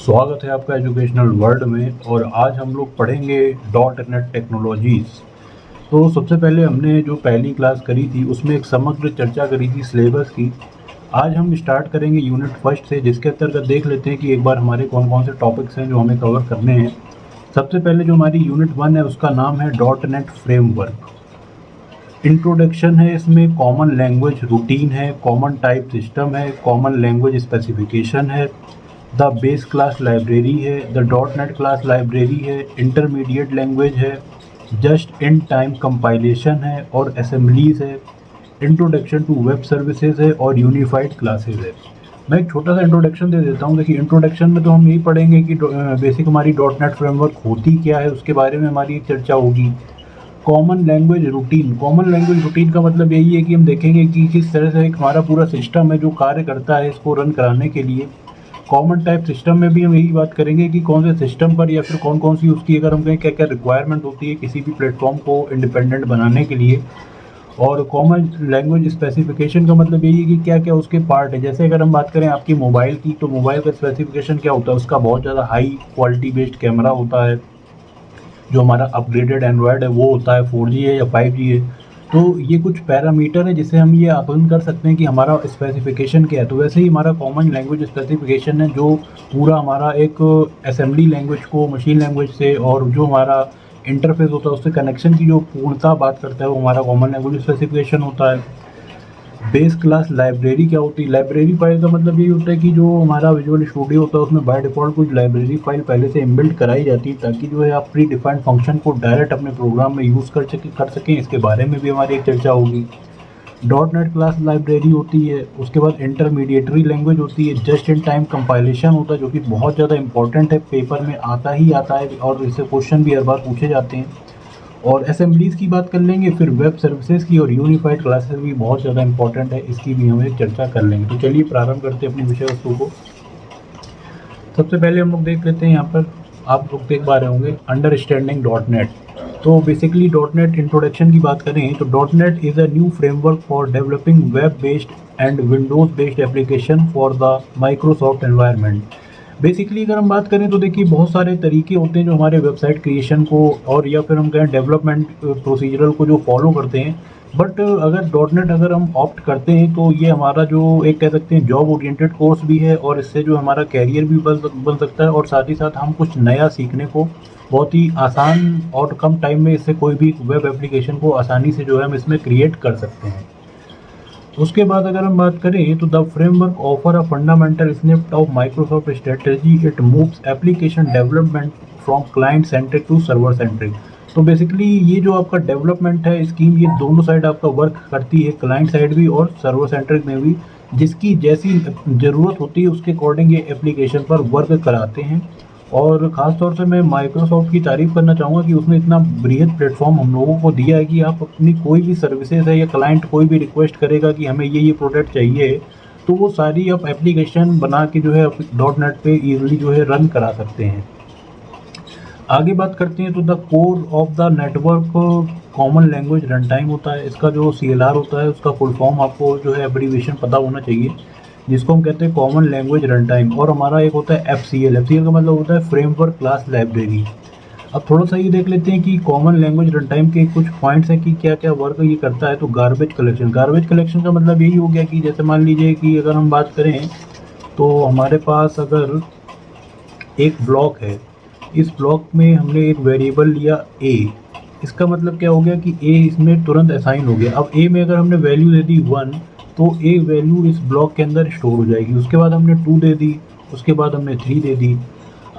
स्वागत है आपका एजुकेशनल वर्ल्ड में। और आज हम लोग पढ़ेंगे डॉट नेट टेक्नोलॉजीज़। तो सबसे पहले हमने जो पहली क्लास करी थी उसमें एक समग्र चर्चा करी थी सिलेबस की। आज हम स्टार्ट करेंगे यूनिट फर्स्ट से, जिसके अंतर्गत देख लेते हैं कि एक बार हमारे कौन कौन से टॉपिक्स हैं जो हमें कवर करने हैं। सबसे पहले जो हमारी यूनिट 1 है उसका नाम है डॉट नेट फ्रेमवर्क। इंट्रोडक्शन है, इसमें कॉमन लैंग्वेज रूटीन है, कॉमन टाइप सिस्टम है, कॉमन लैंग्वेज स्पेसिफिकेशन है, द बेस क्लास लाइब्रेरी है, the dot net class library है, इंटरमीडिएट लैंग्वेज है, जस्ट इन टाइम कंपाइलेशन है और असेंबलीज है, इंट्रोडक्शन टू वेब सर्विसेज है और यूनिफाइड क्लासेज है। मैं एक छोटा सा इंट्रोडक्शन दे देता हूँ। देखिए, इंट्रोडक्शन में तो हम यही पढ़ेंगे कि बेसिक हमारी डॉट नेट फ्रेमवर्क होती क्या है, उसके बारे में हमारी एक चर्चा होगी। Common language routine, common language routine का मतलब यही है कि हम देखेंगे कि किस तरह से एक हमारा पूरा सिस्टम है जो कार्य करता है इसको रन कराने के लिए। कॉमन टाइप सिस्टम में भी हम यही बात करेंगे कि कौन से सिस्टम पर या फिर कौन कौन सी उसकी, अगर हम कहें क्या क्या रिक्वायरमेंट होती है किसी भी प्लेटफॉर्म को इंडिपेंडेंट बनाने के लिए। और कॉमन लैंग्वेज स्पेसिफिकेशन का मतलब यही है कि क्या क्या उसके पार्ट है। जैसे अगर हम बात करें आपकी मोबाइल की, तो मोबाइल का स्पेसिफिकेशन क्या होता है, उसका बहुत ज़्यादा हाई क्वालिटी बेस्ड कैमरा होता है। जो हमारा अपग्रेडेड एंड्रॉयड है वो होता है 4G है या 5G है। तो ये कुछ पैरामीटर है जिससे हम ये आकलन कर सकते हैं कि हमारा स्पेसिफिकेशन क्या है। तो वैसे ही हमारा कॉमन लैंग्वेज स्पेसिफिकेशन है जो पूरा हमारा एक असेंबली लैंग्वेज को मशीन लैंग्वेज से और जो हमारा इंटरफेस होता है उससे कनेक्शन की जो पूर्णता बात करता है वो हमारा कॉमन लैंग्वेज स्पेसिफिकेशन होता है। बेस क्लास लाइब्रेरी क्या होती है? लाइब्रेरी फाइल का मतलब ये होता है कि जो हमारा विजुअल स्टूडियो होता है उसमें बाय डिफ़ॉल्ट कुछ लाइब्रेरी फाइल पहले से इनबिल्ट कराई जाती है, ताकि जो है आप प्री डिफाइंड फंक्शन को डायरेक्ट अपने प्रोग्राम में यूज़ कर सकें। इसके बारे में भी हमारी एक चर्चा होगी। डॉट नेट क्लास लाइब्रेरी होती है। उसके बाद इंटरमीडिएटरी लैंग्वेज होती है। जस्ट इन टाइम कंपाइलेशन होता है जो कि बहुत ज़्यादा इंपॉर्टेंट है, पेपर में आता ही आता है और इससे क्वेश्चन भी हर बार पूछे जाते हैं। और असेंबलीज़ की बात कर लेंगे, फिर वेब सर्विसेज की और यूनिफाइड क्लासेस भी बहुत ज़्यादा इंपॉर्टेंट है, इसकी भी हम एक चर्चा कर लेंगे। तो चलिए प्रारंभ करते हैं अपनी विषय वस्तु को। सबसे पहले हम लोग देख लेते हैं, यहाँ पर आप लोग देख पा रहे होंगे अंडरस्टैंडिंग डॉट नेट। तो बेसिकली डॉट नेट इंट्रोडक्शन की बात करें तो dot net is a new framework for developing web based and Windows based application for the Microsoft environment. Basically अगर हम बात करें तो देखिए बहुत सारे तरीके होते हैं जो हमारे वेबसाइट क्रिएशन को और या फिर हम कहें डेवलपमेंट प्रोसीजरल को जो फॉलो करते हैं। बट अगर डॉट नेट अगर हम ऑप्ट करते हैं तो ये हमारा जो एक कह सकते हैं जॉब ओरिएंटेड कोर्स भी है और इससे जो हमारा कैरियर भी बन सकता है और साथ ही साथ हम कुछ नया सीखने को बहुत ही आसान और कम टाइम में इससे कोई भी वेब एप्लीकेशन को आसानी से जो है हम इसमें क्रिएट कर सकते हैं। उसके बाद अगर हम बात करें तो the framework offer a fundamental snippet of Microsoft strategy. It moves application development from client centric to server centric. तो बेसिकली ये जो आपका डेवलपमेंट है स्कीम, ये दोनों साइड आपका वर्क करती है, क्लाइंट साइड भी और सर्वर सेंट्रिक में भी। जिसकी जैसी ज़रूरत होती है उसके अकॉर्डिंग ये एप्लीकेशन पर वर्क कराते हैं। और ख़ास तौर से मैं माइक्रोसॉफ्ट की तारीफ़ करना चाहूँगा कि उसने इतना बृहद प्लेटफॉर्म हम लोगों को दिया है कि आप अपनी कोई भी सर्विसेज है या क्लाइंट कोई भी रिक्वेस्ट करेगा कि हमें ये प्रोडक्ट चाहिए, तो वो सारी आप एप्लीकेशन बना के जो है डॉट नेट पे ईजिली जो है रन करा सकते हैं। आगे बात करते हैं तो the core of the network common language run time होता है। इसका जो CLR होता है उसका फुल फॉर्म आपको जो है एब्रीविएशन पता होना चाहिए, जिसको हम कहते हैं कॉमन लैंग्वेज रन टाइम। और हमारा एक होता है FCL का मतलब होता है फ्रेमवर्क क्लास लाइब्रेरी। अब थोड़ा सा ये देख लेते हैं कि कॉमन लैंग्वेज रन टाइम के कुछ पॉइंट्स हैं कि क्या क्या वर्क ये करता है। तो गार्बेज कलेक्शन का मतलब यही हो गया कि जैसे मान लीजिए कि अगर हम बात करें तो हमारे पास अगर एक ब्लॉक है, इस ब्लॉक में हमने एक वेरिएबल लिया a। इसका मतलब क्या हो गया कि a इसमें तुरंत असाइन हो गया। अब a में अगर हमने वैल्यू दे दी 1 तो a वैल्यू इस ब्लॉक के अंदर स्टोर हो जाएगी। उसके बाद हमने 2 दे दी, उसके बाद हमने 3 दे दी।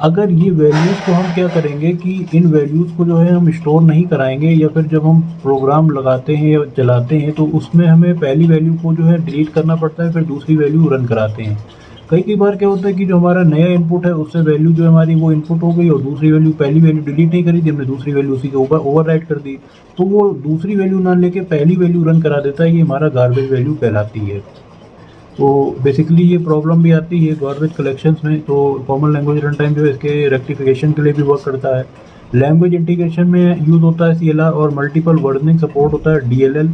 अगर ये वैल्यूज़ को हम क्या करेंगे कि इन वैल्यूज़ को जो है हम स्टोर नहीं कराएंगे, या फिर जब हम प्रोग्राम लगाते हैं या चलाते हैं तो उसमें हमें पहली वैल्यू को जो है डिलीट करना पड़ता है, फिर दूसरी वैल्यू रन कराते हैं। कई बार क्या होता है कि जो हमारा नया इनपुट है उससे वैल्यू जो है हमारी वो इनपुट हो गई और दूसरी वैल्यू, पहली वैल्यू डिलीट नहीं करी थी हमने, दूसरी वैल्यू उसी के ऊपर ओवरराइट कर दी, तो वो दूसरी वैल्यू ना लेके पहली वैल्यू रन करा देता है। ये हमारा गार्बेज वैल्यू कहलाती है। तो बेसिकली ये प्रॉब्लम भी आती है गार्बेज कलेक्शंस में। तो कॉमन लैंग्वेज रन टाइम जो है इसके रेक्टिफिकेशन के लिए भी वर्क करता है। लैंग्वेज इंटीग्रेशन में यूज़ होता है CLR और मल्टीपल वर्डनिंग सपोर्ट होता है DLL।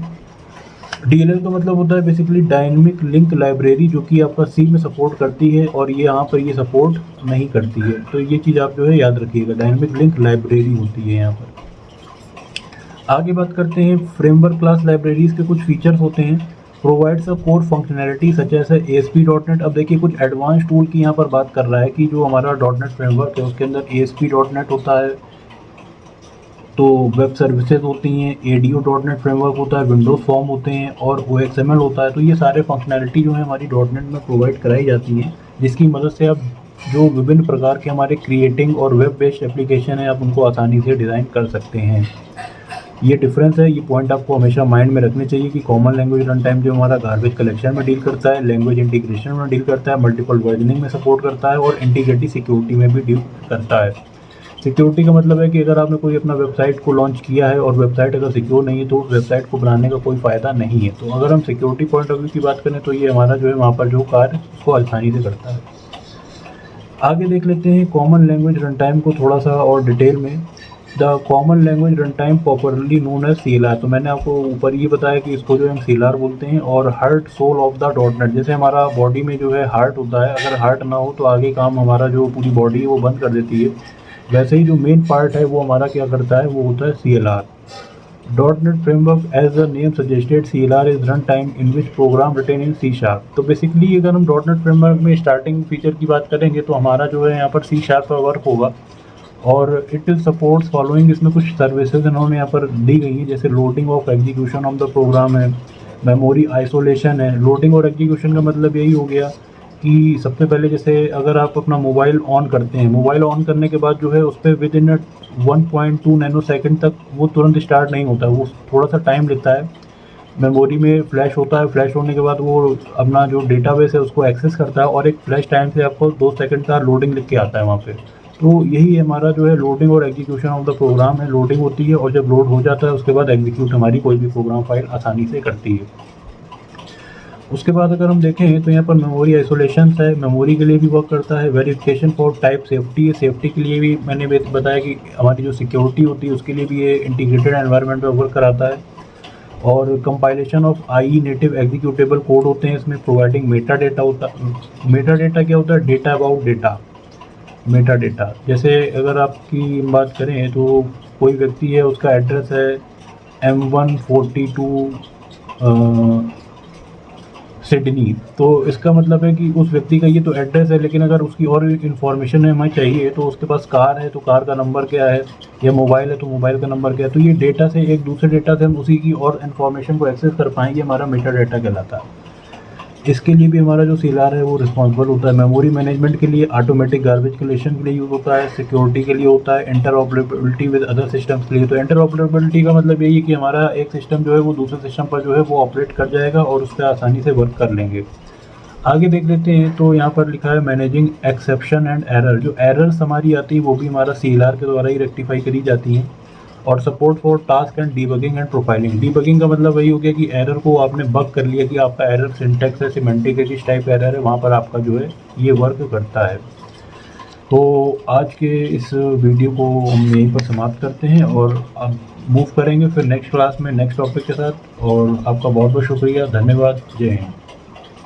डीएलएल का मतलब होता है बेसिकली डायनेमिक लिंक लाइब्रेरी, जो कि आपका सी में सपोर्ट करती है और ये यहाँ पर ये सपोर्ट नहीं करती है। तो ये चीज़ आप जो है याद रखिएगा, डायनेमिक लिंक लाइब्रेरी होती है यहाँ पर। आगे बात करते हैं फ्रेमवर्क क्लास लाइब्रेरीज के कुछ फीचर्स होते हैं। Provides a core functionality such as ASP.NET। अब देखिए कुछ एडवांस टूल की यहाँ पर बात कर रहा है कि जो हमारा .NET फ्रेमवर्क है उसके अंदर ASP.NET होता है, तो वेब सर्विसेज होती हैं, ADO.NET फ्रेमवर्क होता है, विंडोज़ फॉर्म होते हैं और OXML होता है। तो ये सारे फंक्शनैलिटी जो है हमारी .NET में प्रोवाइड कराई जाती हैं, जिसकी मदद से आप जो विभिन्न प्रकार के हमारे क्रिएटिंग और वेब बेस्ड एप्लीकेशन है आप उनको आसानी से डिज़ाइन कर सकते हैं। ये डिफरेंस है, ये पॉइंट आपको हमेशा माइंड में रखने चाहिए कि कॉमन लैंग्वेज रन टाइम जो हमारा गार्बेज कलेक्शन में डील करता है, लैंग्वेज इंटीग्रेशन में डील करता है, मल्टीपल वर्जनिंग में सपोर्ट करता है और इंटीग्रिटी सिक्योरिटी में भी डील करता है। सिक्योरिटी का मतलब है कि अगर आपने कोई अपना वेबसाइट को लॉन्च किया है और वेबसाइट अगर सिक्योर नहीं है तो उस वेबसाइट को बनाने का कोई फ़ायदा नहीं है। तो अगर हम सिक्योरिटी पॉइंट ऑफ व्यू की बात करें तो ये हमारा जो है वहाँ पर जो कार्य उसको आसानी से करता है। आगे देख लेते हैं कॉमन लैंग्वेज रन टाइम को थोड़ा सा और डिटेल में। The common language runtime popularly known as CLR। तो मैंने आपको ऊपर ये बताया कि इसको जो हम CLR बोलते हैं। और heart soul of the .NET, जैसे हमारा बॉडी में जो है हार्ट होता है, अगर हार्ट ना हो तो आगे काम हमारा जो पूरी बॉडी है वो बंद कर देती है, वैसे ही जो मेन पार्ट है वो हमारा क्या करता है, वो होता है CLR। .NET framework as the name suggested CLR is runtime in which program written in C#। तो बेसिकली अगर हम .NEट फ्रेमवर्क में स्टार्टिंग फीचर की बात करेंगे तो हमारा जो है यहाँ पर C# का वर्क होगा और इट सपोर्ट्स फॉलोइंग। इसमें कुछ सर्विसेज इन्होंने यहाँ पर दी गई हैं, जैसे loading of execution of the program है, मेमोरी आइसोलेशन है। लोडिंग और एग्जीक्यूशन का मतलब यही हो गया कि सबसे पहले जैसे अगर आप अपना मोबाइल ऑन करते हैं, मोबाइल ऑन करने के बाद जो है उस पर विद इन 1.2 नैनो सेकेंड तक वो तुरंत स्टार्ट नहीं होता, वो थोड़ा सा टाइम लेता है। मेमोरी में फ्लैश होता है, फ्लैश होने के बाद वो अपना जो डेटाबेस है उसको एक्सेस करता है और एक फ्लैश टाइम से आपको 2 सेकंड का लोडिंग लिख के आता है वहाँ पे। तो यही हमारा जो है लोडिंग और एग्जीक्यूशन ऑफ द प्रोग्राम है। लोडिंग होती है और जब लोड हो जाता है उसके बाद एग्जीक्यूट हमारी कोई भी प्रोग्राम फाइल आसानी से करती है। उसके बाद अगर हम देखें तो यहाँ पर मेमोरी आइसोलेशन है, मेमोरी के लिए भी वर्क करता है। वेरिफिकेशन फॉर टाइप सेफ्टी है, सेफ्टी के लिए भी मैंने बताया कि हमारी जो सिक्योरिटी होती है उसके लिए भी ये इंटीग्रेटेड एनवायरनमेंट में वर्क कराता है। और compilation of IE native executable code होते हैं इसमें। प्रोवाइडिंग मेटा डेटा होता है। मेटा डेटा क्या होता है? Data about data, Meta data. जैसे अगर आपकी बात करें तो कोई व्यक्ति है, उसका एड्रेस है M142 सिडनी, तो इसका मतलब है कि उस व्यक्ति का ये तो एड्रेस है, लेकिन अगर उसकी और इन्फॉर्मेशन हमें चाहिए तो उसके पास कार है तो कार का नंबर क्या है, या मोबाइल है तो मोबाइल का नंबर क्या है। तो ये डेटा से एक दूसरे डेटा से हम उसी की और इन्फॉर्मेशन को एक्सेस कर पाएंगे, हमारा मेटा डेटा कहलाता है। इसके लिए भी हमारा जो CLR है वो रिस्पॉन्सिबल होता है। मेमोरी मैनेजमेंट के लिए, ऑटोमेटिक गार्बेज कलेक्शन के लिए यूज़ होता है, सिक्योरिटी के लिए होता है, इंटरऑपरेबिलिटी विद अदर सिस्टम्स के लिए। तो इंटरऑपरेबिलिटी का मतलब यही है कि हमारा एक सिस्टम जो है वो दूसरे सिस्टम पर जो है वो ऑपरेट कर जाएगा और उस पर आसानी से वर्क कर लेंगे। आगे देख लेते हैं तो यहाँ पर लिखा है मैनेजिंग एक्सेप्शन एंड एरर। जो एरर्स हमारी आती है वो भी हमारा CLR के द्वारा ही रेक्टिफाई करी जाती हैं। और support for task and debugging and profiling. Debugging का मतलब वही हो गया कि एरर को आपने बग कर लिया कि आपका एरर सिंटैक्स है, सिमेंटिक है, किस टाइप एरर है, वहाँ पर आपका जो है ये वर्क करता है। तो आज के इस वीडियो को हम यहीं पर समाप्त करते हैं और अब मूव करेंगे फिर नेक्स्ट क्लास में नेक्स्ट टॉपिक के साथ। और आपका बहुत बहुत शुक्रिया, धन्यवाद, जय हिंद।